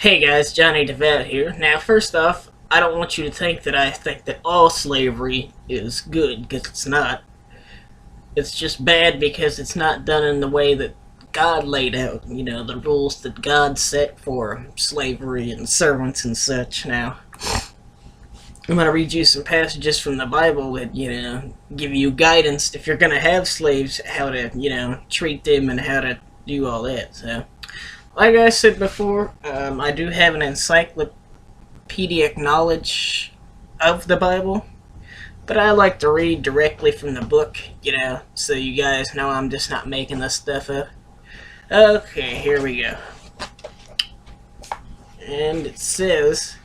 Hey guys, Johnny Devout here. Now, first off, I don't want you to think that I think that all slavery is good, because it's not. It's just bad because it's not done in the way that God laid out, the rules that God set for slavery and servants and such. Now, I'm going to read you some passages from the Bible that, give you guidance if you're going to have slaves, how to, treat them and how to do all that, so. Like I said before, I do have an encyclopedic knowledge of the Bible, but I like to read directly from the book, so you guys know I'm just not making this stuff up. Okay, here we go. And it says,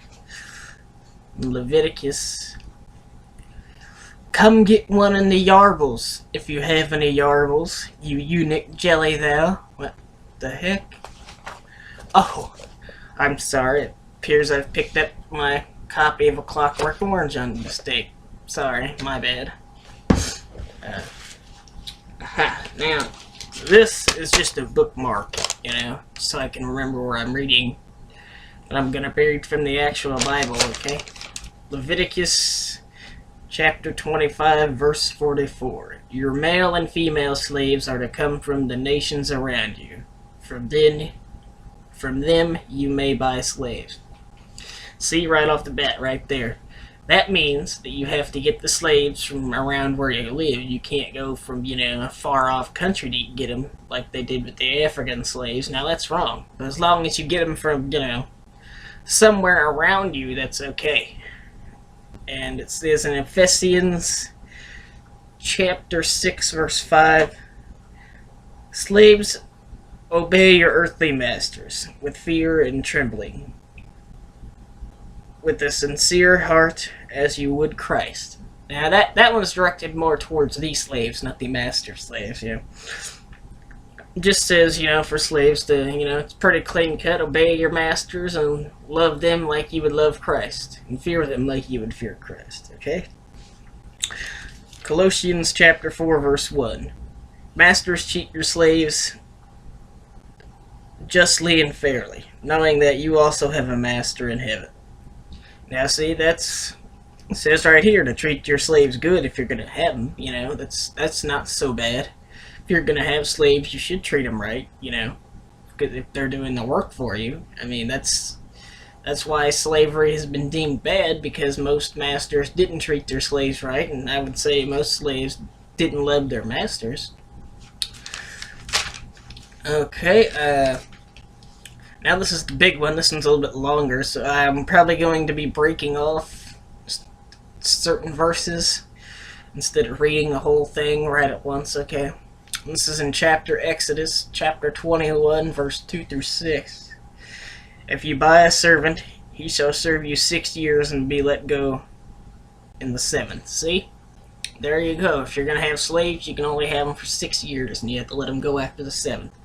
Leviticus, "Come get one in the yarbles, if you have any yarbles, you eunuch jelly thou." What the heck? Oh, I'm sorry. It appears I've picked up my copy of A Clockwork Orange on mistake. Sorry, my bad. Now, this is just a bookmark, so I can remember where I'm reading. But I'm gonna read from the actual Bible, okay? Leviticus chapter 25, verse 44. "Your male and female slaves are to come from the nations around you. From them you may buy slaves." See, right off the bat, right there. That means that you have to get the slaves from around where you live. You can't go from, a far-off country to get them like they did with the African slaves. Now, that's wrong. But as long as you get them from, somewhere around you, that's okay. And it says in Ephesians chapter 6, verse 5, "Slaves, obey your earthly masters with fear and trembling, with a sincere heart as you would Christ." Now that one's directed more towards the slaves, not the master slaves, It just says, for slaves to, it's pretty clean cut, obey your masters and love them like you would love Christ, and fear them like you would fear Christ, okay? Colossians chapter 4, verse 1. "Masters, treat your slaves justly and fairly, knowing that you also have a master in heaven." Now, see, it says right here to treat your slaves good if you're going to have them, that's not so bad. If you're going to have slaves, you should treat them right, because if they're doing the work for you. I mean, that's why slavery has been deemed bad, because most masters didn't treat their slaves right, and I would say most slaves didn't love their masters. Okay, now this is the big one. This one's a little bit longer, so I'm probably going to be breaking off certain verses instead of reading the whole thing right at once, okay? This is in Exodus, chapter 21, verse 2 through 6. "If you buy a servant, he shall serve you 6 years and be let go in the 7th. See? There you go. If you're going to have slaves, you can only have them for 6 years, and you have to let them go after the 7th.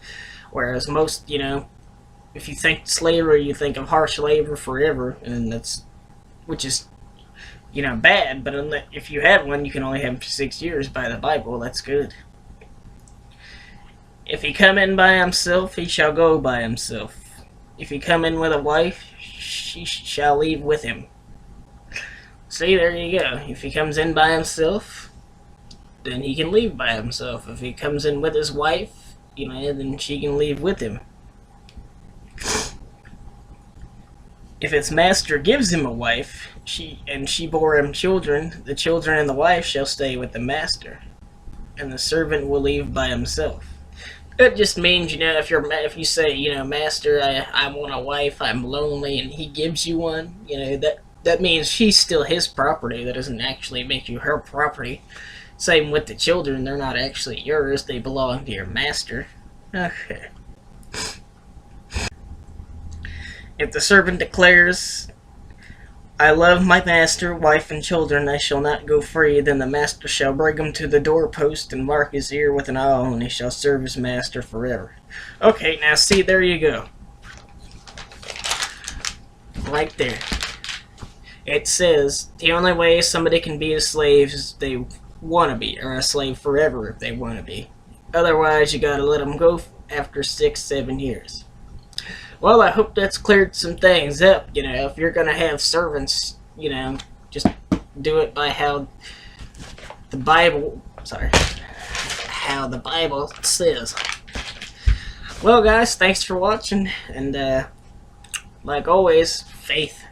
Whereas most, if you think slavery, you think of harsh labor forever, and which is, bad, but if you have one, you can only have them for 6 years by the Bible. That's good. "If he come in by himself, he shall go by himself. If he come in with a wife, she shall leave with him." See, there you go. If he comes in by himself, then he can leave by himself. If he comes in with his wife, then she can leave with him. "If its master gives him a wife, she bore him children, the children and the wife shall stay with the master, and the servant will leave by himself." It just means, if you say, "Master, I want a wife, I'm lonely," and he gives you one, that means she's still his property. That doesn't actually make you her property. Same with the children. They're not actually yours. They belong to your master. Okay. "If the servant declares, 'I love my master, wife, and children, I shall not go free,' then the master shall bring him to the doorpost and mark his ear with an awl, and he shall serve his master forever." Okay, now see, there you go. Right there. It says the only way somebody can be a slave is if they want to be, or a slave forever if they want to be. Otherwise, you gotta let them go after 6, 7 years. Well, I hope that's cleared some things up. You know, if you're gonna have servants, you know, just do it by how the Bible. Sorry, how the Bible says. Well, guys, thanks for watching, and like always, faith.